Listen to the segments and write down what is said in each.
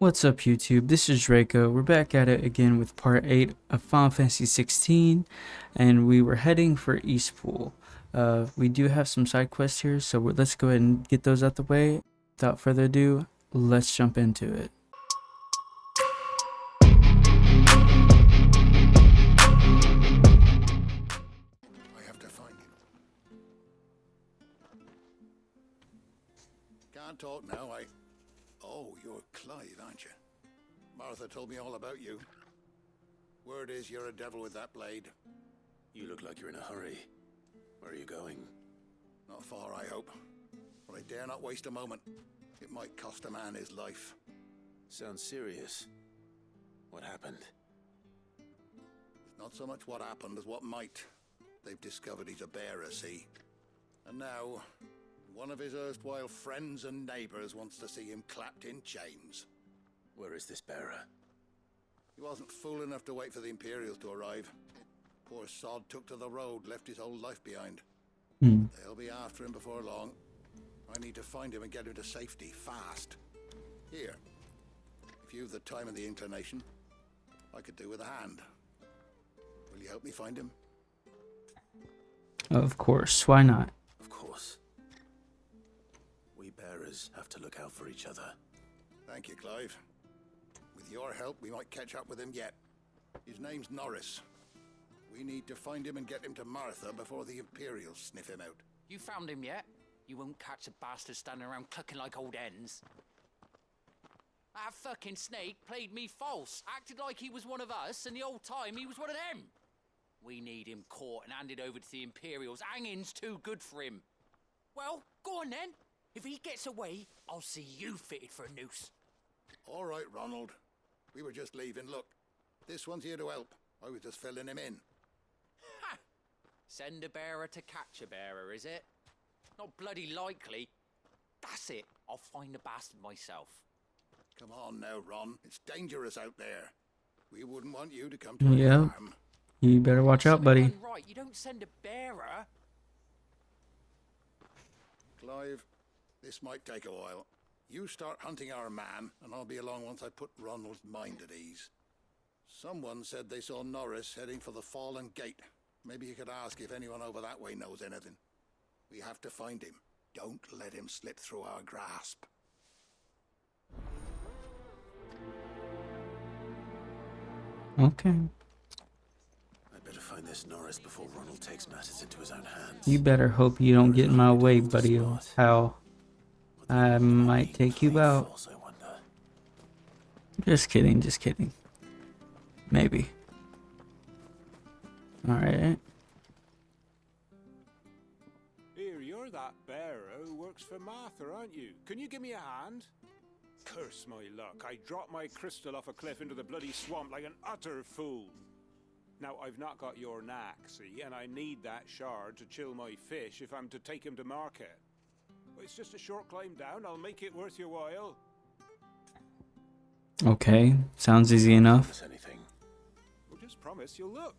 What's up YouTube, this is Draco. We're back at it again with part 8 of Final Fantasy 16 and we were heading for Eastpool. We do have some side quests here, so let's go ahead and get those out the way. Without further ado, let's jump into it. I have to find him. Can't talk now, Oh, you're Clive, aren't you? Martha told me all about you. Word is you're a devil with that blade. You look like you're in a hurry. Where are you going? Not far, I hope. But I dare not waste a moment. It might cost a man his life. Sounds serious. What happened? It's not so much what happened as what might. They've discovered he's a bearer, see? And now, one of his erstwhile friends and neighbors wants to see him clapped in chains. Where is this bearer? He wasn't fool enough to wait for the Imperials to arrive. Poor sod took to the road, left his whole life behind. They'll be after him before long. I need to find him and get him to safety, fast. Here, if you've the time and the inclination, I could do with a hand. Will you help me find him? Of course, why not? Of course. We bearers have to look out for each other. Thank you, Clive. With your help, we might catch up with him yet. His name's Norris. We need to find him and get him to Martha before the Imperials sniff him out. You found him yet? You won't catch a bastard standing around clucking like old hens. That fucking snake played me false, acted like he was one of us, and the whole time he was one of them. We need him caught and handed over to the Imperials. Hanging's too good for him. Well, go on then. If he gets away, I'll see you fitted for a noose. All right, Ronald. We were just leaving. Look, this one's here to help. I was just filling him in. Ha! Send a bearer to catch a bearer, is it? Not bloody likely. That's it. I'll find the bastard myself. Come on now, Ron. It's dangerous out there. We wouldn't want you to come to any Yeah. harm. You better watch out, buddy. Done right. You don't send a bearer. Clive, this might take a while. You start hunting our man, and I'll be along once I put Ronald's mind at ease. Someone said they saw Norris heading for the Fallen Gate. Maybe you could ask if anyone over that way knows anything. We have to find him. Don't let him slip through our grasp. Okay. I'd better find this Norris before Ronald takes matters into his own hands. You better hope you don't get in my way, buddy, or how I might take you out. False, I wonder. Just kidding, just kidding. Maybe. Alright. Here, you're that bearer who works for Martha, aren't you? Can you give me a hand? Curse my luck, I dropped my crystal off a cliff into the bloody swamp like an utter fool. Now, I've not got your knack, see, and I need that shard to chill my fish if I'm to take him to market. Well, it's just a short climb down, I'll make it worth your while. Okay, sounds easy enough. Promise anything. Well, just promise you'll look.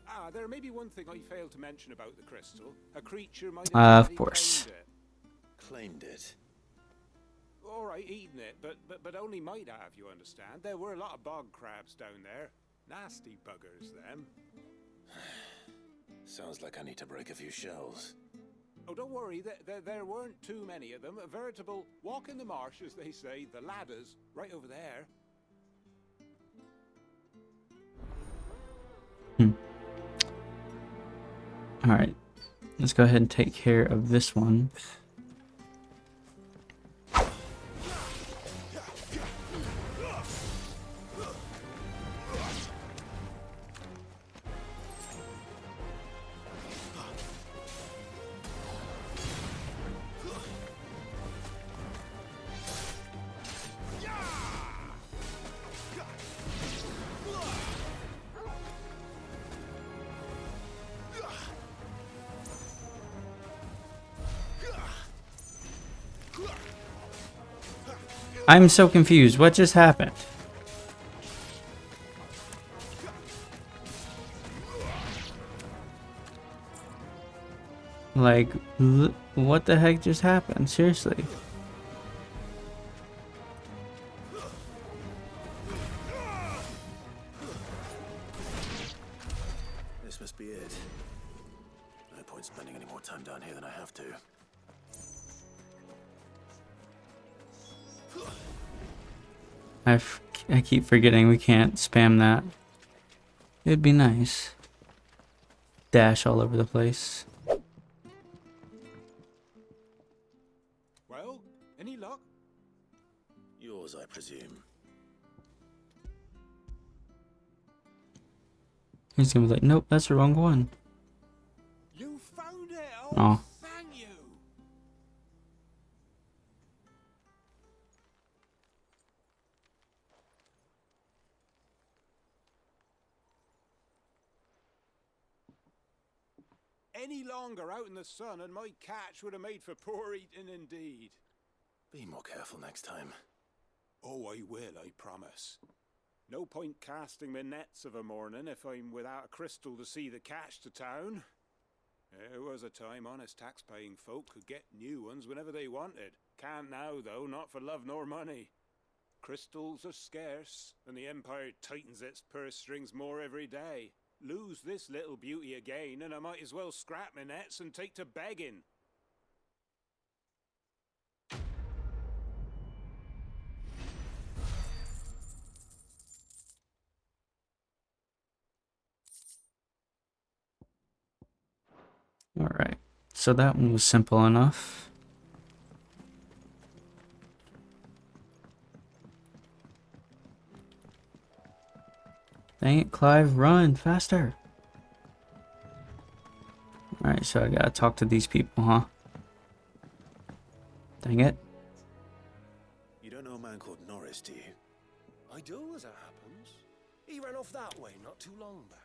Ah, there may be one thing I failed to mention about the crystal. A creature might have Of already course. claimed it. Claimed it. All right, eaten it, but only might have, you understand. There were a lot of bog crabs down there. Nasty buggers, them. Sounds like I need to break a few shells. Oh, don't worry, there weren't too many of them. A veritable walk in the marsh, as they say, the ladders, right over there. Alright. Let's go ahead and take care of this one. I'm so confused. What just happened? Like, what the heck just happened? Seriously. must be it. No point spending any more time down here than I have to. I keep forgetting we can't spam that. It'd be nice. Dash all over the place. Well, any luck? Yours, I presume. He's gonna be like, nope, that's the wrong one. You found it! Oh. Thank you! Any longer out in the sun and my catch would have made for poor eating indeed. Be more careful next time. Oh, I will, I promise. No point casting my nets of a morning if I'm without a crystal to see the catch to town. There was a time honest tax-paying folk could get new ones whenever they wanted. Can't now, though, not for love nor money. Crystals are scarce, and the Empire tightens its purse strings more every day. Lose this little beauty again, and I might as well scrap my nets and take to begging. Alright, so that one was simple enough. Dang it, Clive, run faster. Alright, so I gotta talk to these people, huh? Dang it. You don't know a man called Norris, do you? I do, as it happens. He ran off that way not too long back.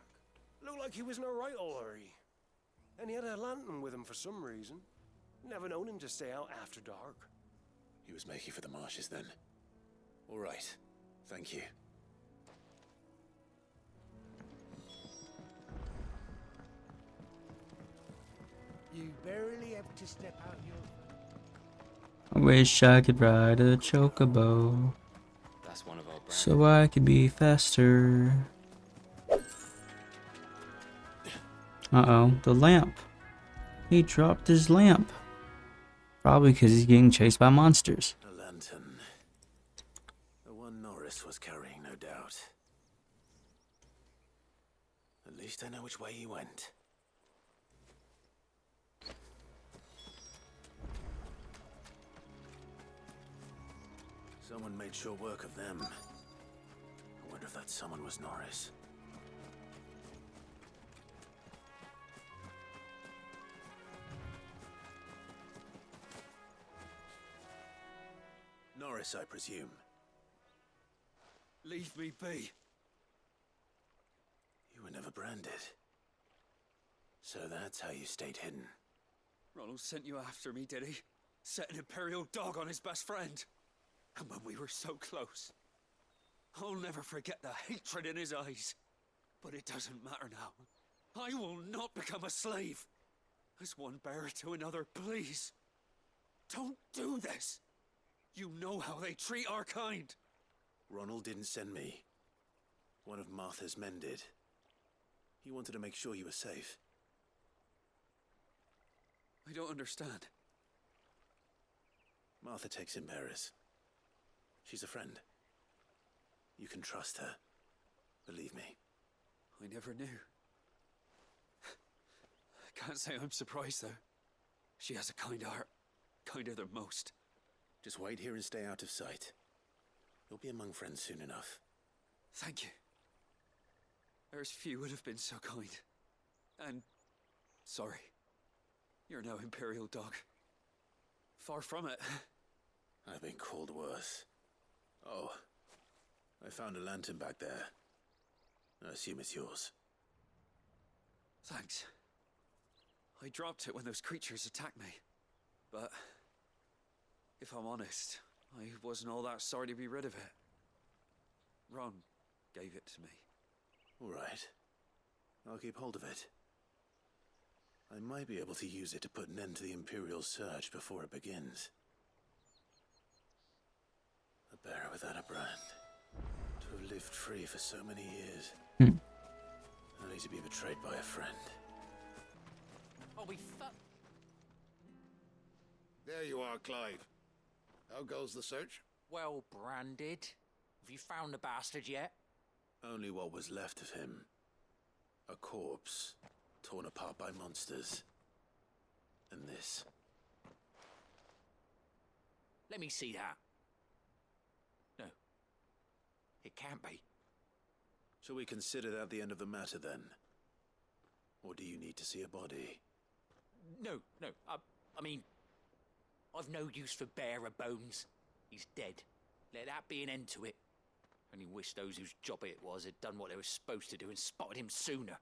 Looked like he was in a right old hurry. And he had a lantern with him for some reason. Never known him to stay out after dark. He was making for the marshes then. All right. Thank you. You barely have to step out your... I wish I could ride a chocobo. That's one of our brands. So I could be faster. Uh-oh, the lamp. He dropped his lamp. Probably because he's getting chased by monsters. A lantern. The one Norris was carrying, no doubt. At least I know which way he went. Someone made sure work of them. I wonder if that someone was Norris. Norris, I presume. Leave me be. You were never branded. So that's how you stayed hidden. Ronald sent you after me, did he? Set an Imperial dog on his best friend. And when we were so close. I'll never forget the hatred in his eyes. But it doesn't matter now. I will not become a slave. As one bearer to another, please. Don't do this. You know how they treat our kind. Ronald didn't send me. One of Martha's men did. He wanted to make sure you were safe. I don't understand. Martha takes in bearers. She's a friend. You can trust her. Believe me. I never knew. I can't say I'm surprised, though. She has a kind heart. Kinder than most. Just wait here and stay out of sight. You'll be among friends soon enough. Thank you. There's few would have been so kind. And... sorry. You're no Imperial dog. Far from it. I've been called worse. Oh, I found a lantern back there. I assume it's yours. Thanks. I dropped it when those creatures attacked me. But... if I'm honest, I wasn't all that sorry to be rid of it. Ron gave it to me. All right. I'll keep hold of it. I might be able to use it to put an end to the Imperial surge before it begins. A bearer without a brand. To have lived free for so many years. And Only to be betrayed by a friend. I'll be There you are, Clive. How goes the search? well branded. Have you found the bastard yet? Only what was left of him. A corpse, torn apart by monsters. And this. Let me see that. No. It can't be. Shall we consider that the end of the matter, then? Or do you need to see a body? No. I mean, I've no use for bearer bones. He's dead. Let that be an end to it. Only wish those whose job it was had done what they were supposed to do and spotted him sooner.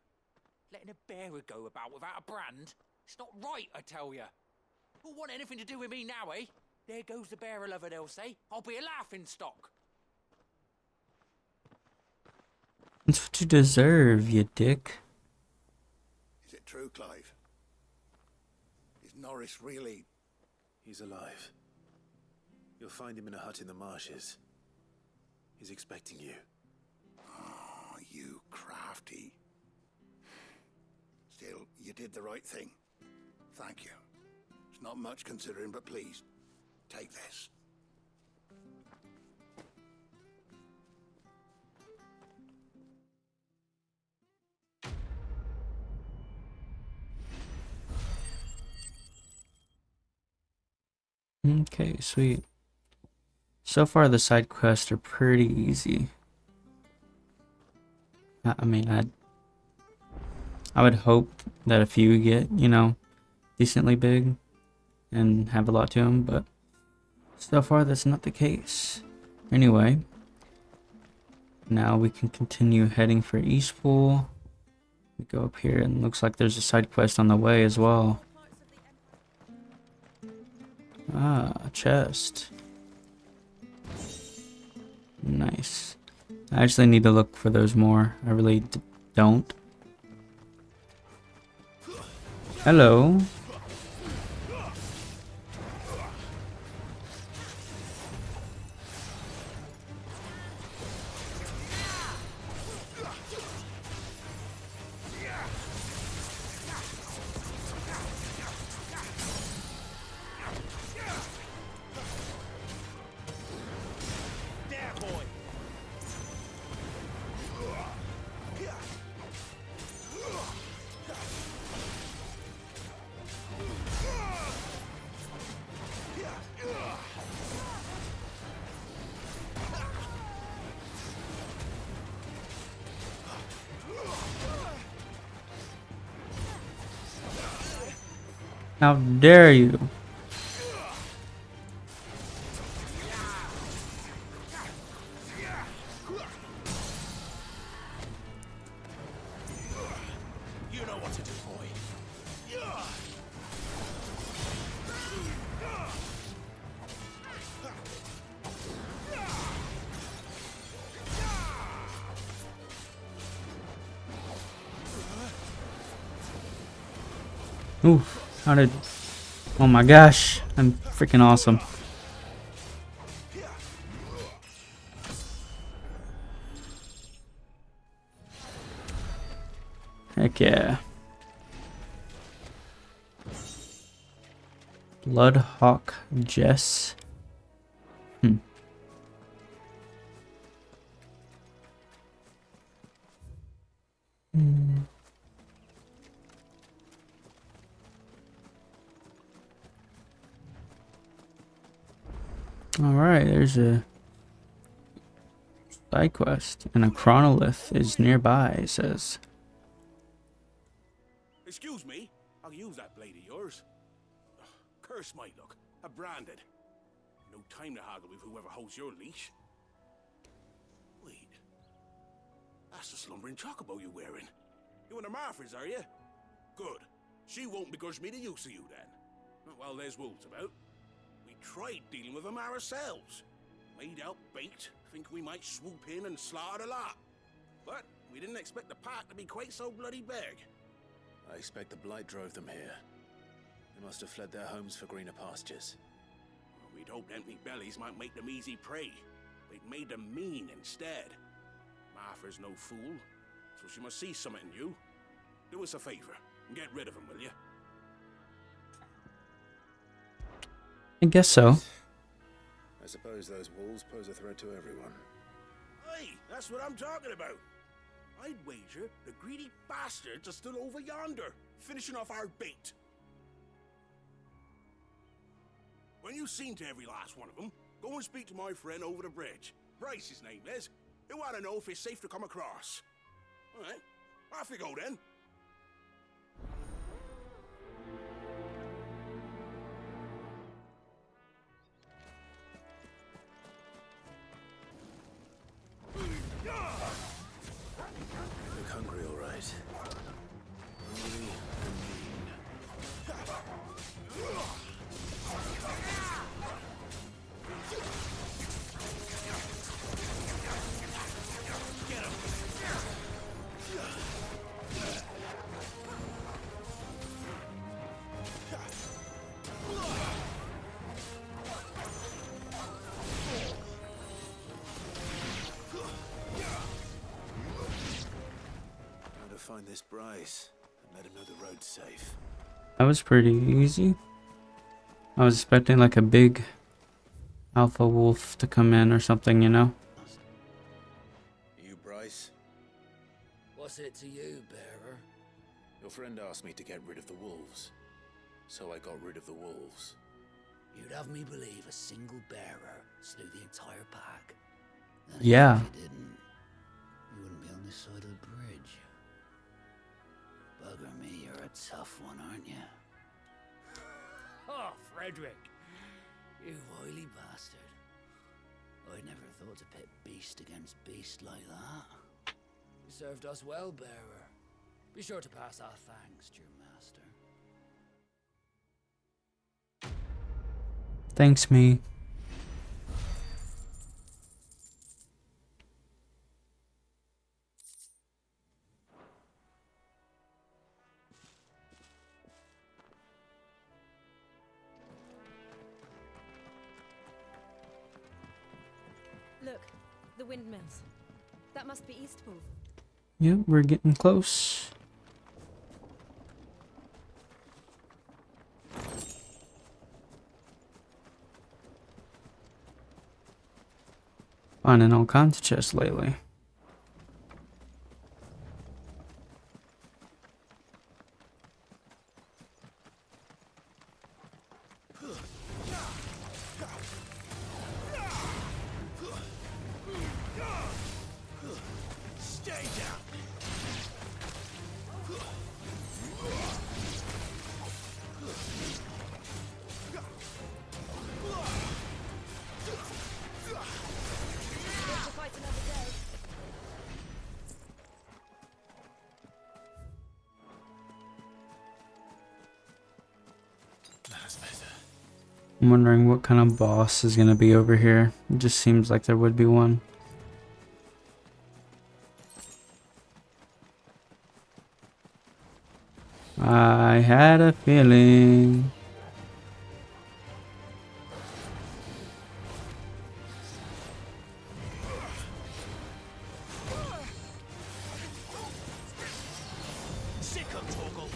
Letting a bearer go about without a brand? It's not right, I tell you. Who'll want anything to do with me now, eh? There goes the bearer lover, they'll say. I'll be a laughing stock. That's what you deserve, you dick. Is it true, Clive? Is Norris really... He's alive. You'll find him in a hut in the marshes. He's expecting you. Oh, you crafty. Still, you did the right thing. Thank you. It's not much considering, but please, take this. Okay, sweet. So far, the side quests are pretty easy. I mean, I would hope that a few get, you know, decently big and have a lot to them, but so far that's not the case. Anyway, now we can continue heading for Eastpool. We go up here and looks like there's a side quest on the way as well. Ah, a chest. Nice. I actually need to look for those more. I really don't. Hello. How dare you? You know what to do, boy. Oof. How did... Oh my gosh. I'm freaking awesome. Heck yeah. Bloodhawk Jess. Alright, there's a side quest, and a chronolith is nearby, it says. Excuse me, I'll use that blade of yours. Ugh, curse my luck, I'm branded. No time to haggle with whoever holds your leash. Wait, that's the slumbering chocobo you're wearing. You and the Marfors, are you? Good. She won't begrudge me the use of you then. Well, there's wolves about. We tried dealing with them ourselves. Made out baked, think we might swoop in and slaughter the lot. But we didn't expect the pack to be quite so bloody big. I expect the blight drove them here. They must have fled their homes for greener pastures. Well, we'd hoped empty bellies might make them easy prey. They'd made them mean instead. Martha's no fool. so she must see something in you. Do us a favor and get rid of him, will you? I guess so. I suppose those wolves pose a threat to everyone. Hey, that's what I'm talking about. I'd wager the greedy bastards are still over yonder, finishing off our bait. When you've seen to every last one of them, go and speak to my friend over the bridge. Bryce, his name is. He'll want to know if it's safe to come across. All right, off you go then. Look hungry, all right. Hungry and mean. Get him. Gotta find this Bryce and let him know the road's safe. That was pretty easy. I was expecting like a big alpha wolf to come in or something, you know? You Bryce? What's it to you, bearer? Your friend asked me to get rid of the wolves. So I got rid of the wolves. You'd have me believe a single bearer slew the entire pack. And Yeah. if you didn't, you wouldn't be on this side of the bridge. Bugger me, you're a tough one, aren't you? Oh, Frederick! You wily bastard. I'd never thought to pit beast against beast like that. You served us well, bearer. Be sure to pass our thanks to your master. Thanks, me. Look, the windmills. That must be Eastpool. Yep, we're getting close. Finding all kinds of chests lately. Stay down. To fight another day. That's better. I'm wondering what kind of boss is gonna be over here. It just seems like there would be one. I had a feeling. Sick of torgal.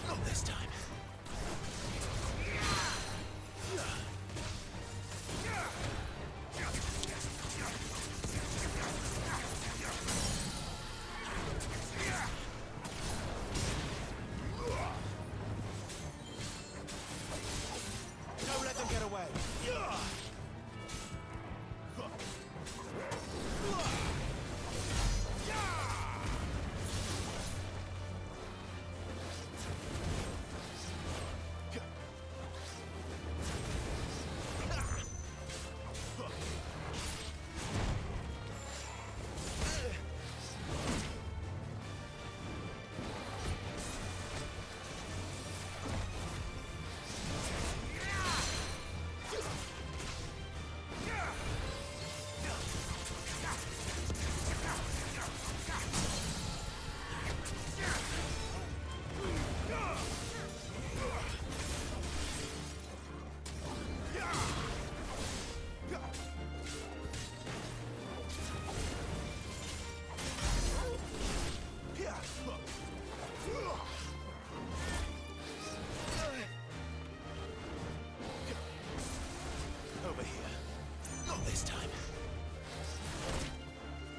Not this time. Don't let them get away.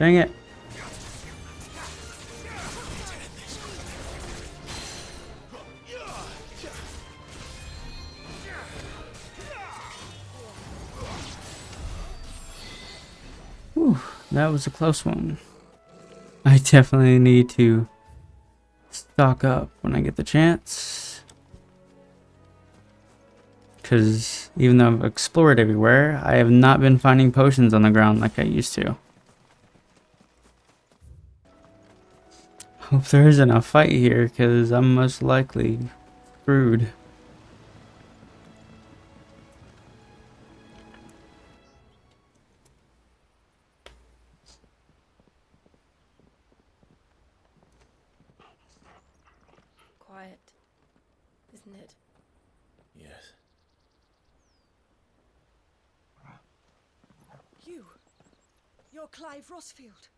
Dang it. Whew, that was a close one. I definitely need to stock up when I get the chance. Because even though I've explored everywhere, I have not been finding potions on the ground like I used to. Hope there isn't a fight here, because I'm most likely screwed. Quiet, isn't it? Yes. You're Clive Rossfield.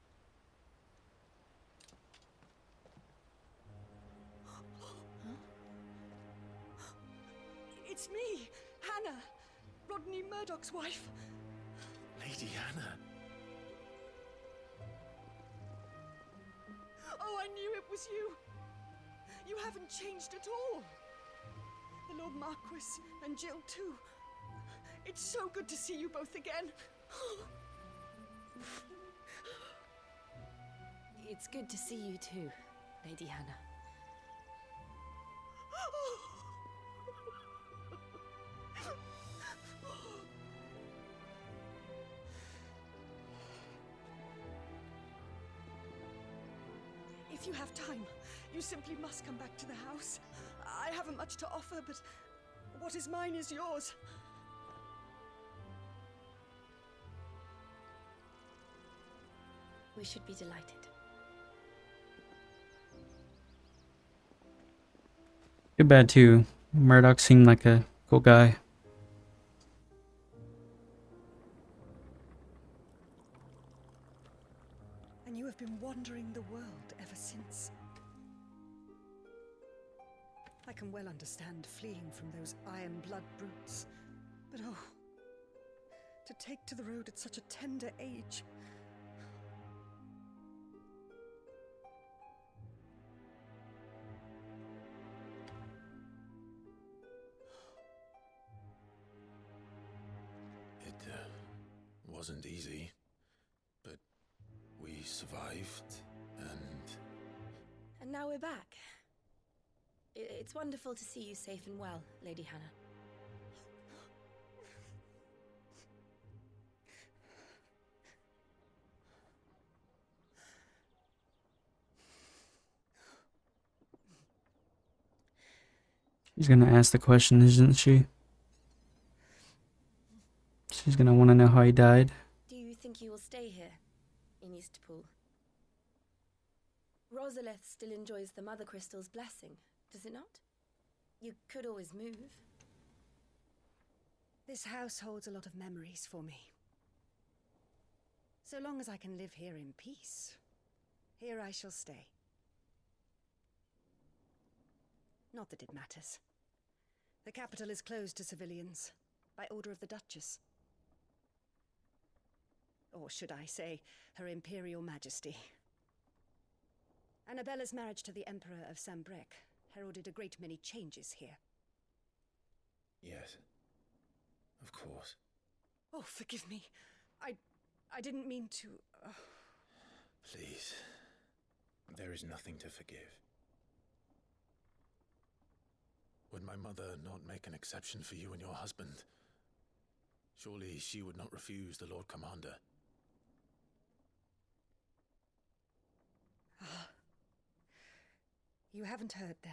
It's me, Hannah, Rodney Murdoch's wife. Lady Hannah. Oh, I knew it was you. You haven't changed at all. The Lord Marquis and Jill too. It's so good to see you both again. It's good to see you too, Lady Hannah. If you have time, you simply must come back to the house. I haven't much to offer, but what is mine is yours. We should be delighted. Too bad too. Murdoch seemed like a cool guy. And you have been wandering the world ever since. I can well understand fleeing from those iron blood brutes. But oh, to take to the road at such a tender age. It wasn't easy, but we survived, And now we're back. It's wonderful to see you safe and well, Lady Hannah. She's gonna ask the question, isn't she? She's gonna want to know how he died. Do you think you will stay here, in Eastpool? Rosalith still enjoys the Mother Crystal's blessing, does it not? You could always move. This house holds a lot of memories for me. So long as I can live here in peace, here I shall stay. Not that it matters. The capital is closed to civilians, by order of the Duchess. Or should I say, Her Imperial Majesty. Annabella's marriage to the Emperor of Sambrec heralded a great many changes here. yes, of course. Oh, forgive me. I didn't mean to... Please, there is nothing to forgive. Would my mother not make an exception for you and your husband? Surely she would not refuse the Lord Commander. You haven't heard, then.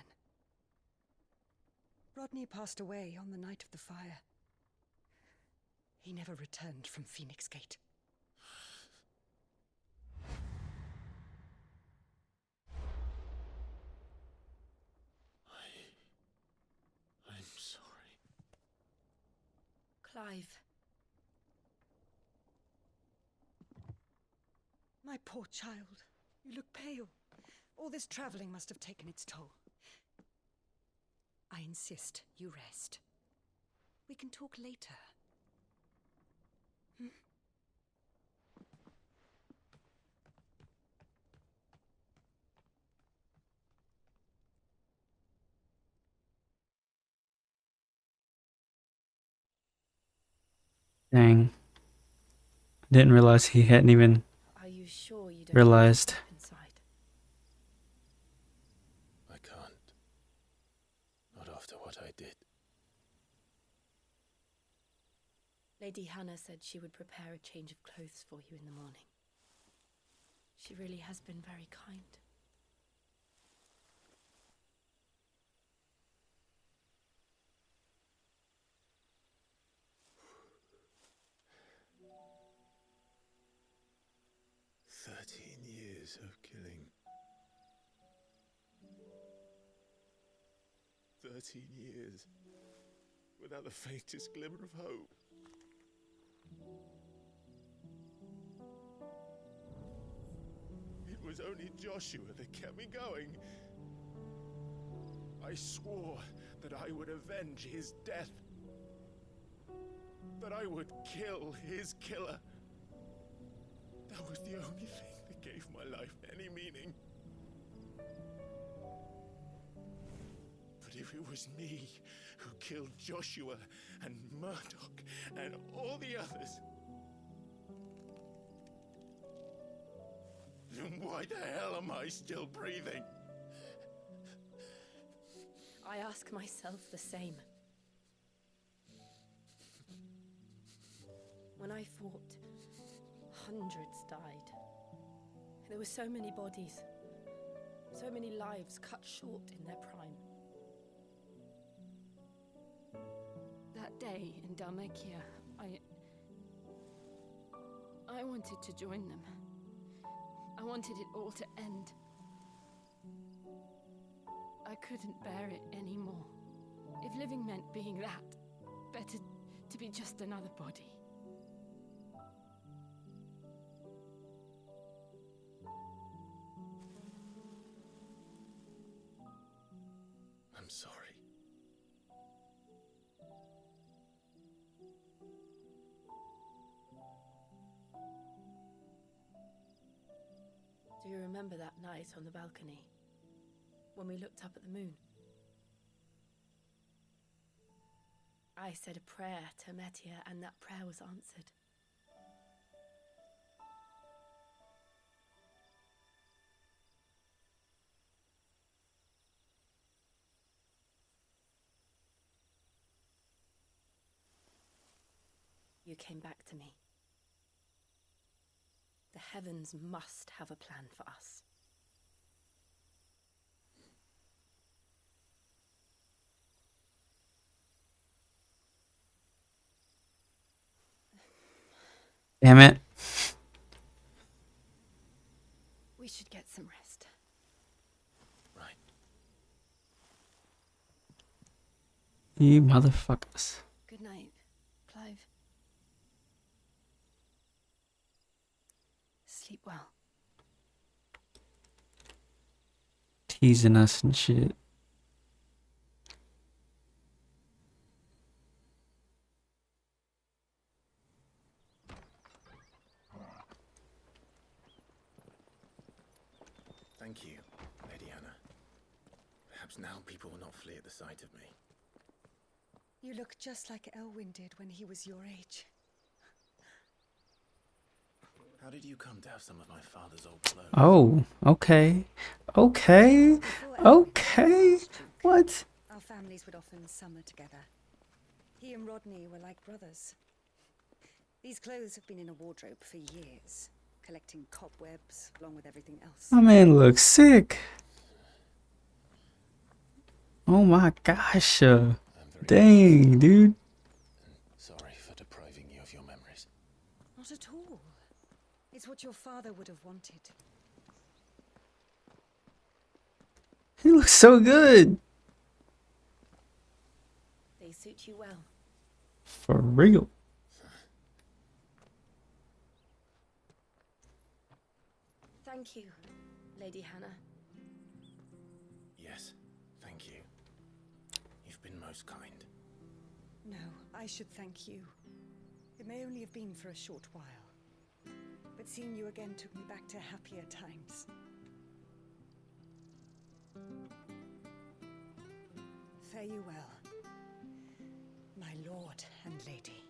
Rodney passed away on the night of the fire. He never returned from Phoenix Gate. I'm sorry. Clive. My poor child. You look pale. All this traveling must have taken its toll. I insist you rest. We can talk later. Dang. Didn't realize he hadn't even Are you sure you don't realized. want to step inside? I can't. Not after what I did. Lady Hannah said she would prepare a change of clothes for you in the morning. She really has been very kind. Years of killing. 13 years without the faintest glimmer of hope. It was only Joshua that kept me going. I swore that I would avenge his death. That I would kill his killer. That was the only thing that gave my life any meaning. But if it was me who killed Joshua and Murdoch and all the others, then why the hell am I still breathing? I ask myself the same. When I fought, hundreds died. There were so many bodies, so many lives cut short in their prime. That day in Dalmacia, I wanted to join them. I wanted it all to end. I couldn't bear it anymore. If living meant being that, better to be just another body. I'm sorry. Do you remember that night on the balcony, when we looked up at the moon? I said a prayer to Metia, and that prayer was answered. You came back to me. The heavens must have a plan for us. Damn it. We should get some rest. Right. You motherfuckers. Good night, Clive. Sleep well. Teasing us and shit. Thank you, Lady Hannah. Perhaps now people will not flee at the sight of me. You look just like Elwyn did when he was your age. How did you come to have some of my father's old clothes? Oh, okay. Okay. Okay. What? Our families would often summer together. He and Rodney were like brothers. These clothes have been in a wardrobe for years, collecting cobwebs along with everything else. My man looks sick. Oh my gosh. Dang, dude. Sorry for depriving you of your memories. Not at all. It's what your father would have wanted. He looks so good. They suit you well. For real. Thank you, Lady Hannah. Yes, thank you. You've been most kind. No, I should thank you. It may only have been for a short while, but seeing you again took me back to happier times. Fare you well, my lord and lady.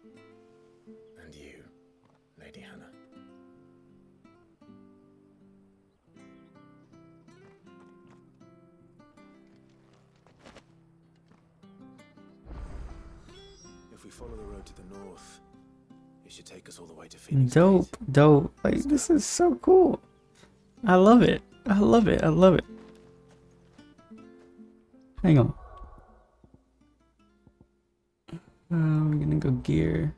And you, Lady Hannah. If we follow the road to the north, it should take us all the way to Phoenix Dope, Gate. dope. Like, this is so cool. I love it. I love it. I love it. Hang on. We're gonna go gear.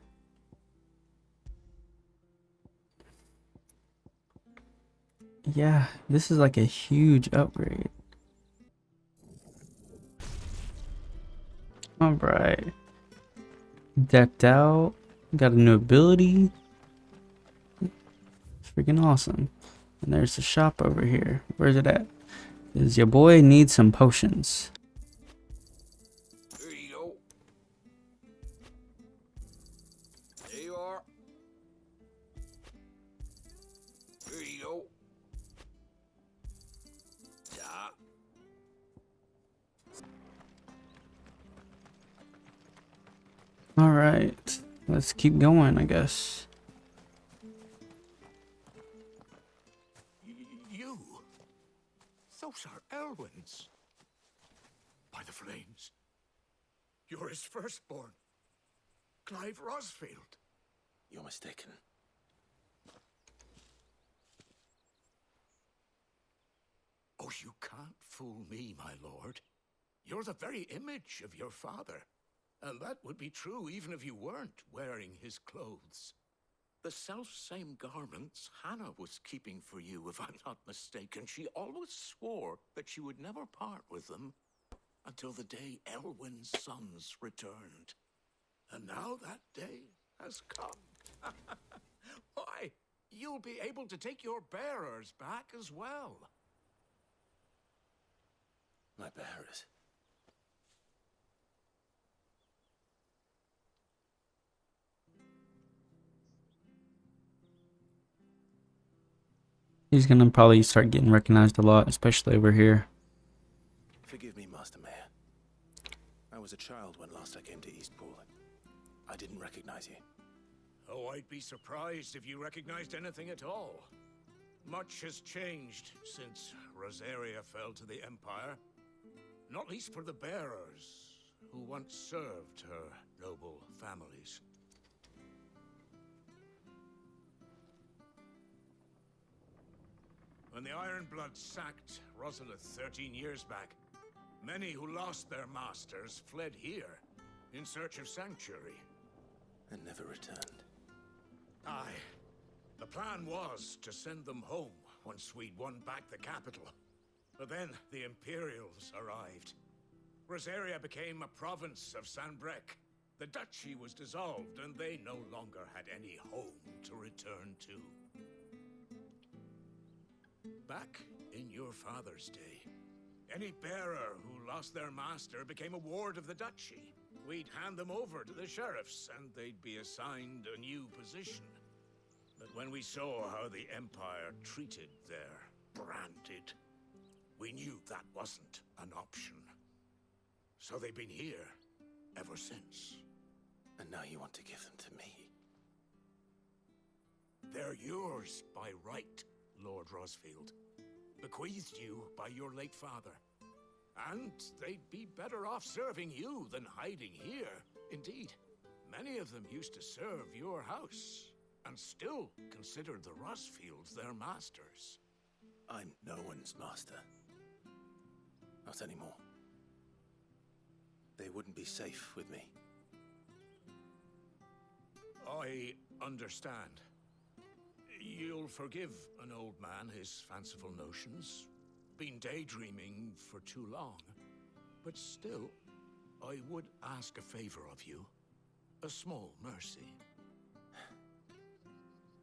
Yeah, this is like a huge upgrade. Alright. Decked out. Got a new ability. Freaking awesome. And there's the shop over here. Where's it at? Does your boy need some potions? There you go. There you are. There you go. Yeah. Alright. Let's keep going, I guess. You? Those are Elwyn's. By the flames. You're his firstborn. Clive Rosfield. You're mistaken. Oh, you can't fool me, my lord. You're the very image of your father. And that would be true even if you weren't wearing his clothes. The self-same garments Hannah was keeping for you, if I'm not mistaken. She always swore that she would never part with them until the day Elwyn's sons returned. And now that day has come. Why, you'll be able to take your bearers back as well. My bearers. He's gonna probably start getting recognized a lot, especially over here. Forgive me, Master Mayor. I was a child when last I came to Eastpool. I didn't recognize you. Oh, I'd be surprised if you recognized anything at all. Much has changed since Rosaria fell to the Empire. Not least for the bearers, who once served her noble families. When the Ironbloods sacked Rosalith 13 years back, many who lost their masters fled here in search of sanctuary. And never returned. Aye. The plan was to send them home once we'd won back the capital. But then the Imperials arrived. Rosaria became a province of Sanbreque. The duchy was dissolved, and they no longer had any home to return to. Back in your father's day, any bearer who lost their master became a ward of the duchy. We'd hand them over to the sheriffs, and they'd be assigned a new position. But when we saw how the Empire treated their branded, we knew that wasn't an option. So they've been here ever since. And now you want to give them to me? They're yours by right, Lord Rosfield. Bequeathed you by your late father. And they'd be better off serving you than hiding here. Indeed, many of them used to serve your house, and still considered the Rosfields their masters. I'm no one's master. Not anymore. They wouldn't be safe with me. I understand. You'll forgive an old man his fanciful notions. Been daydreaming for too long. But still, I would ask a favor of you. A small mercy.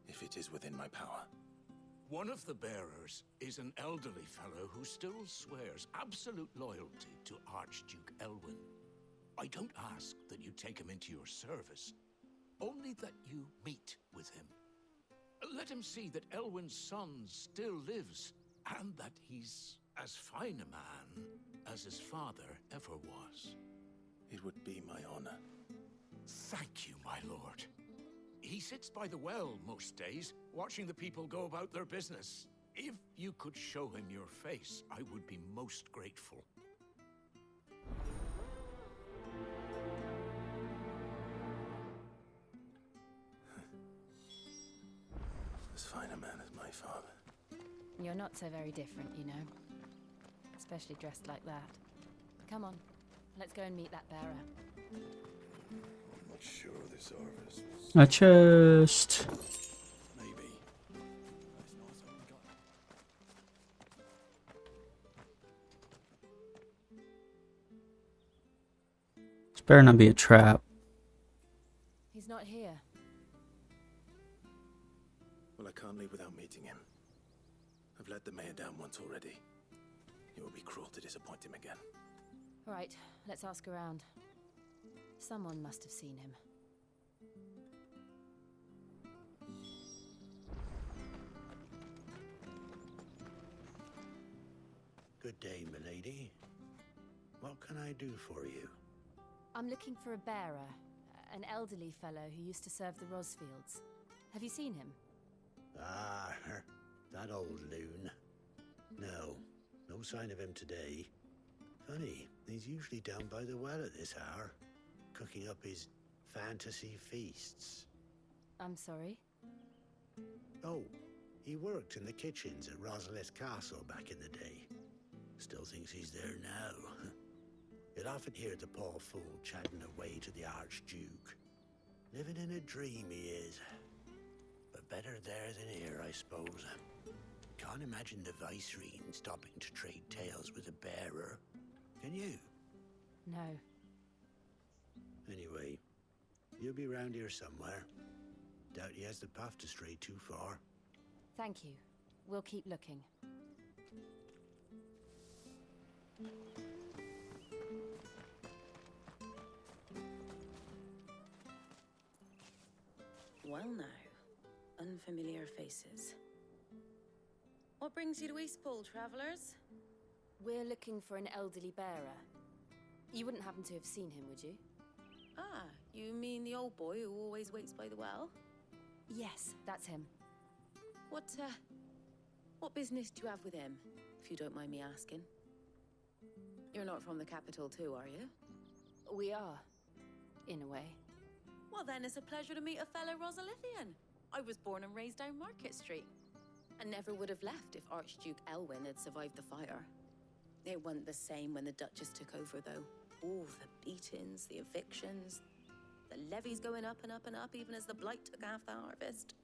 If it is within my power. One of the bearers is an elderly fellow who still swears absolute loyalty to Archduke Elwyn. I don't ask that you take him into your service, only that you meet with him. Let him see that Elwyn's son still lives, and that he's as fine a man as his father ever was. It would be my honor. Thank you, my lord. He sits by the well most days, watching the people go about their business. If you could show him your face, I would be most grateful. As fine a man as my father. You're not so very different, you know. Especially dressed like that. Come on, let's go and meet that bearer. I'm not sure this harvest was... A chest. Maybe. This better not be a trap. He's not here. Well, I can't leave without meeting him. I've let the mayor down once already. It would be cruel to disappoint him again. Right, let's ask around. Someone must have seen him. Good day, milady. What can I do for you? I'm looking for a bearer, an elderly fellow who used to serve the Rosfields. Have you seen him? Ah, that old loon. No sign of him today. Funny, he's usually down by the well at this hour, cooking up his fantasy feasts. I'm sorry? Oh, he worked in the kitchens at Rosalith Castle back in the day. Still thinks he's there now. You'd often hear the poor fool chatting away to the Archduke. Living in a dream he is. But better there than here, I suppose. Can't imagine the Vicereine stopping to trade tales with a bearer. Can you? No. Anyway, he'll be round here somewhere. Doubt he has the path to stray too far. Thank you. We'll keep looking. Well now, unfamiliar faces. What brings you to Eastpool, travellers? We're looking for an elderly bearer. You wouldn't happen to have seen him, would you? Ah, you mean the old boy who always waits by the well? Yes, that's him. What business do you have with him, if you don't mind me asking? You're not from the capital too, are you? We are, in a way. Well then, it's a pleasure to meet a fellow Rosalithian. I was born and raised down Market Street. And never would have left if Archduke Elwyn had survived the fire. It wasn't the same when the Duchess took over, though. All the beatings, the evictions, the levies going up and up and up, even as the blight took half the harvest.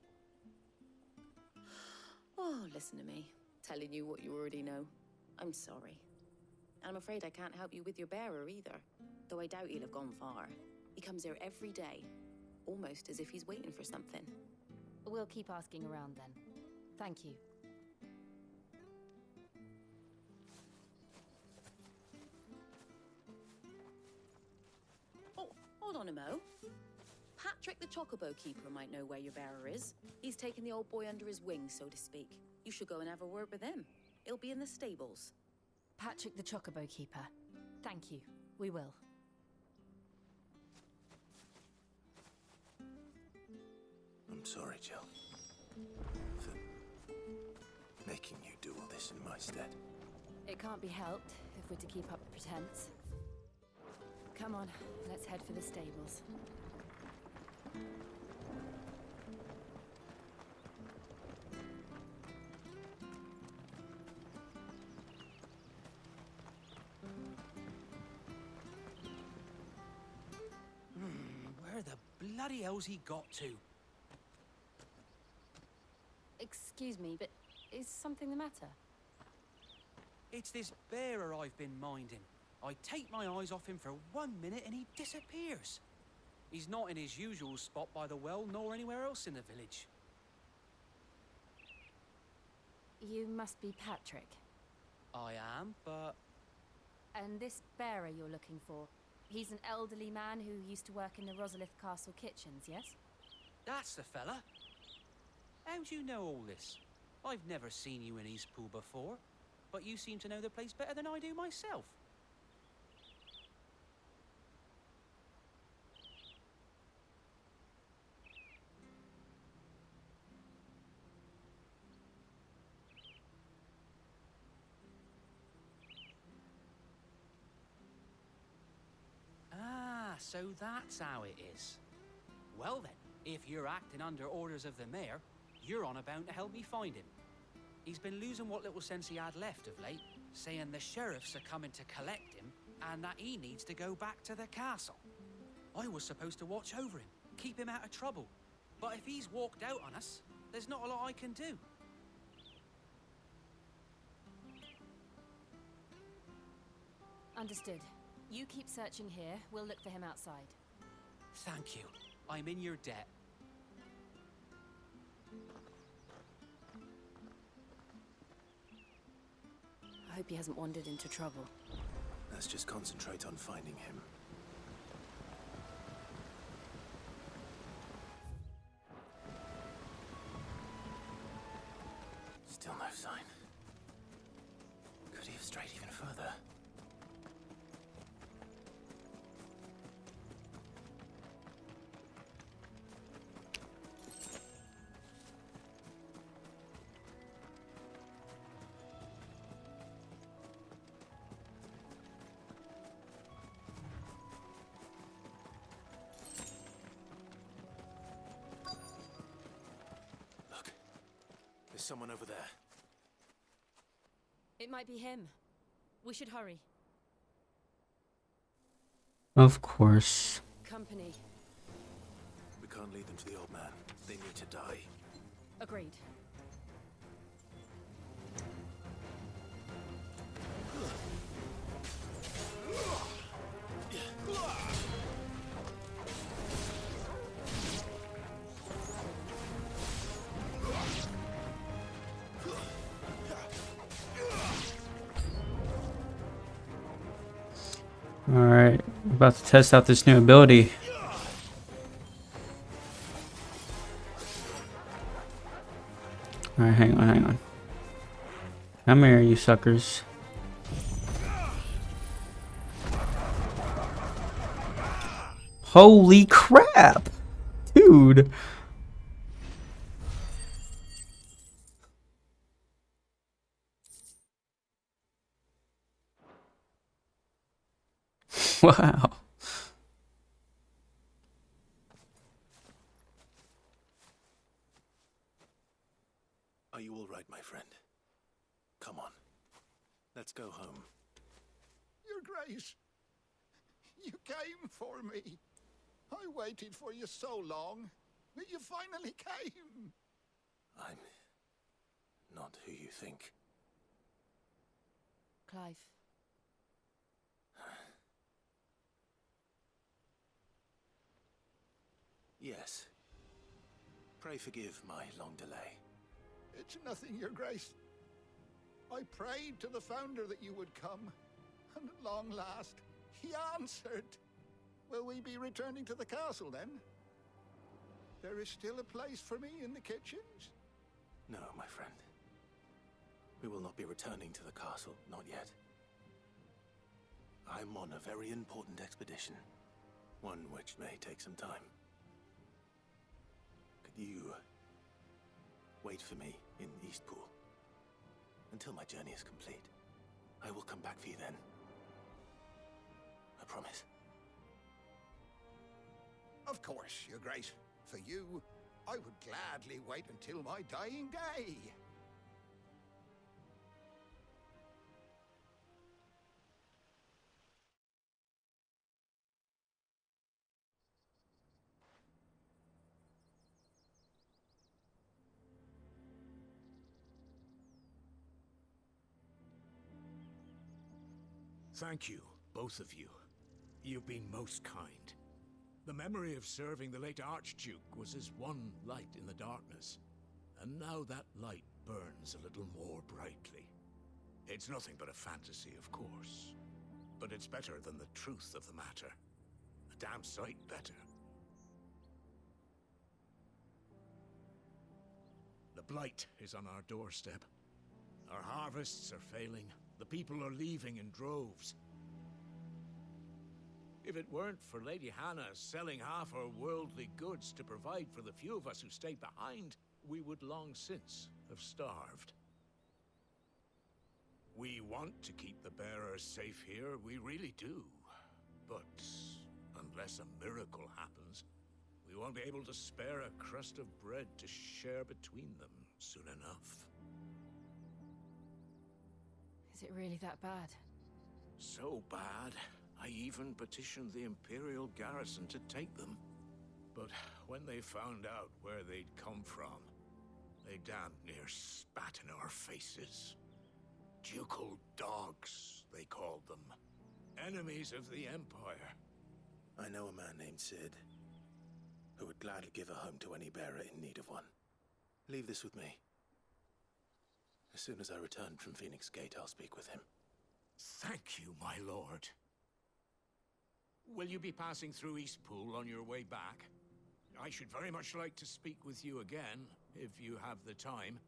Oh, listen to me, telling you what you already know. I'm sorry. I'm afraid I can't help you with your bearer either, though I doubt he'll have gone far. He comes here every day, almost as if he's waiting for something. We'll keep asking around then. Thank you. Oh, hold on a mo. Patrick the Chocobo Keeper might know where your bearer is. He's taken the old boy under his wing, so to speak. You should go and have a word with him. He'll be in the stables. Patrick the Chocobo Keeper. Thank you. We will. I'm sorry, Jill. For making you do all this in my stead. It can't be helped if we're to keep up the pretense. Come on, let's head for the stables. Where the bloody hell's he got to? Excuse me, but is something the matter? It's this bearer I've been minding. I take my eyes off him for 1 minute and he disappears. He's not in his usual spot by the well, nor anywhere else in the village. You must be Patrick. I am, but... And this bearer you're looking for, he's an elderly man who used to work in the Rosalith Castle kitchens, yes? That's the fella. How do you know all this? I've never seen you in Eastpool before, but you seem to know the place better than I do myself. so that's how it is. Well then, if you're acting under orders of the mayor, you're on about to help me find him. He's been losing what little sense he had left of late, saying the sheriffs are coming to collect him and that he needs to go back to the castle. I was supposed to watch over him, keep him out of trouble. But if he's walked out on us, there's not a lot I can do. Understood. You keep searching here, we'll look for him outside. Thank you. I'm in your debt. I hope he hasn't wandered into trouble. Let's just concentrate on finding him. Still no sign. Could he have strayed even further? Look, there's someone over there. It might be him. We should hurry. Of course. Company. We can't lead them to the old man. They need to die. Agreed. Alright, about to test out this new ability. Alright, hang on. Come here, you suckers. Holy crap! Dude! Wow. Are you all right, my friend? Come on. Let's go home. Your Grace, you came for me. I waited for you so long, but you finally came. I'm not who you think. Clive. Yes. Pray forgive my long delay. It's nothing, Your Grace. I prayed to the Founder that you would come, and at long last, he answered. Will we be returning to the castle, then? There is still a place for me in the kitchens? No, my friend. We will not be returning to the castle, not yet. I'm on a very important expedition, one which may take some time. Could you wait for me in Eastpool until my journey is complete? I will come back for you then. I promise. Of course, Your Grace. For you, I would gladly wait until my dying day. Thank you, both of you. You've been most kind. The memory of serving the late Archduke was as one light in the darkness, and now that light burns a little more brightly. It's nothing but a fantasy, of course, but it's better than the truth of the matter. A damn sight better. The blight is on our doorstep. Our harvests are failing. The people are leaving in droves. If it weren't for Lady Hannah selling half her worldly goods to provide for the few of us who stayed behind, we would long since have starved. We want to keep the bearers safe here, we really do. But unless unless a miracle happens, we won't be able to spare a crust of bread to share between them soon enough. Is it really that bad? So bad, I even petitioned the Imperial garrison to take them. But when they found out where they'd come from, they damn near spat in our faces. Ducal dogs, they called them. Enemies of the Empire. I know a man named Sid, who would gladly give a home to any bearer in need of one. Leave this with me. As soon as I return from Phoenix Gate, I'll speak with him. Thank you, my lord. Will you be passing through Eastpool on your way back? I should very much like to speak with you again, if you have the time,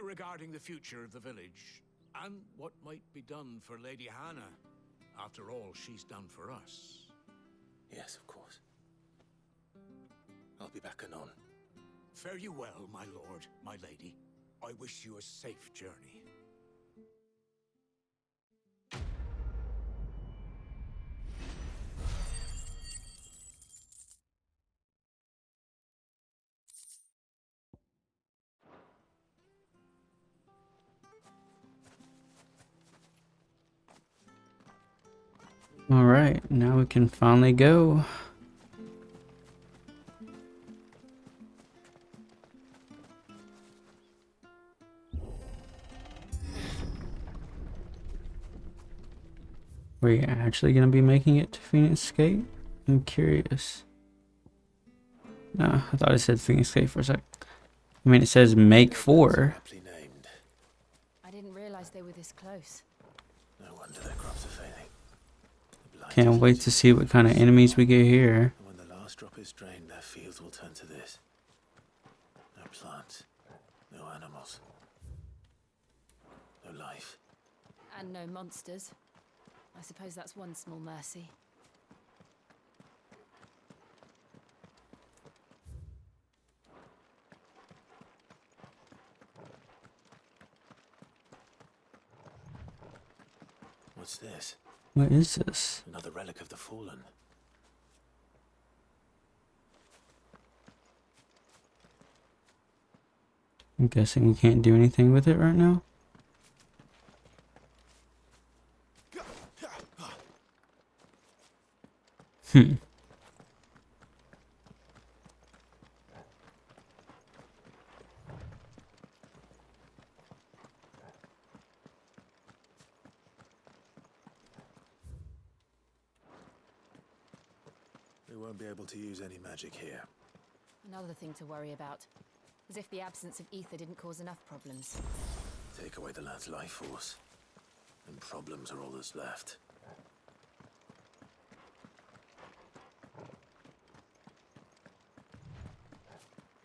regarding the future of the village, and what might be done for Lady Hannah, after all she's done for us. Yes, of course. I'll be back anon. Fare you well, my lord, my lady. I wish you a safe journey. All right, now we can finally go. Are we actually gonna be making it to Phoenix Gate? I'm curious. No, I thought it said Phoenix Gate for a sec. I mean, it says make 4. I didn't realize they were this close. No wonder their crops are failing. Can't wait to see what kind of enemies we get here. When the last drop is drained, their fields will turn to this. No plants, no animals, no life. And no monsters. I suppose that's one small mercy. What's this? What is this? Another relic of the fallen. I'm guessing we can't do anything with it right now. We won't be able to use any magic here. Another thing to worry about. As if the absence of ether didn't cause enough problems. Take away the lad's life force, and problems are all that's left.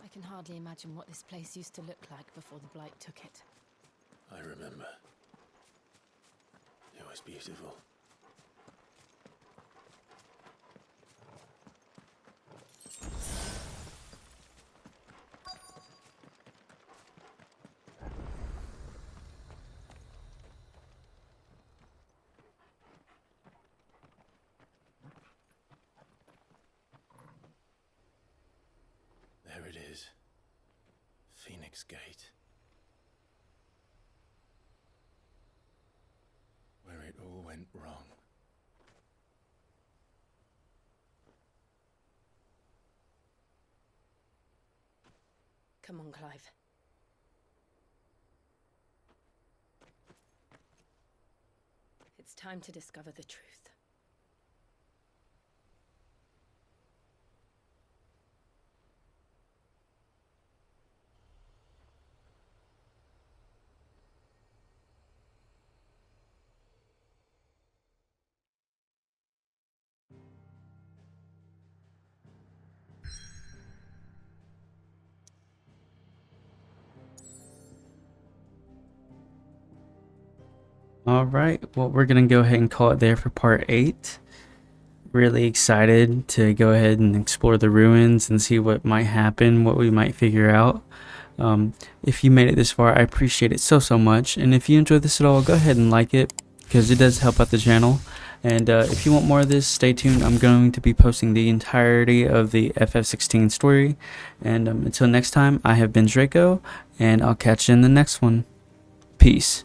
I can hardly imagine what this place used to look like before the Blight took it. I remember. It was beautiful. There it is. Phoenix Gate. Where it all went wrong. Come on, Clive. It's time to discover the truth. All right, well, we're gonna go ahead and call it there for part 8. Really excited to go ahead and explore the ruins and see what might happen, what we might figure out. If you made it this far, I appreciate it so much. And if you enjoyed this at all, go ahead and like it, because it does help out the channel. And if you want more of this, stay tuned. I'm going to be posting the entirety of the FF16 story. And until next time, I have been Draco, and I'll catch you in the next one. Peace.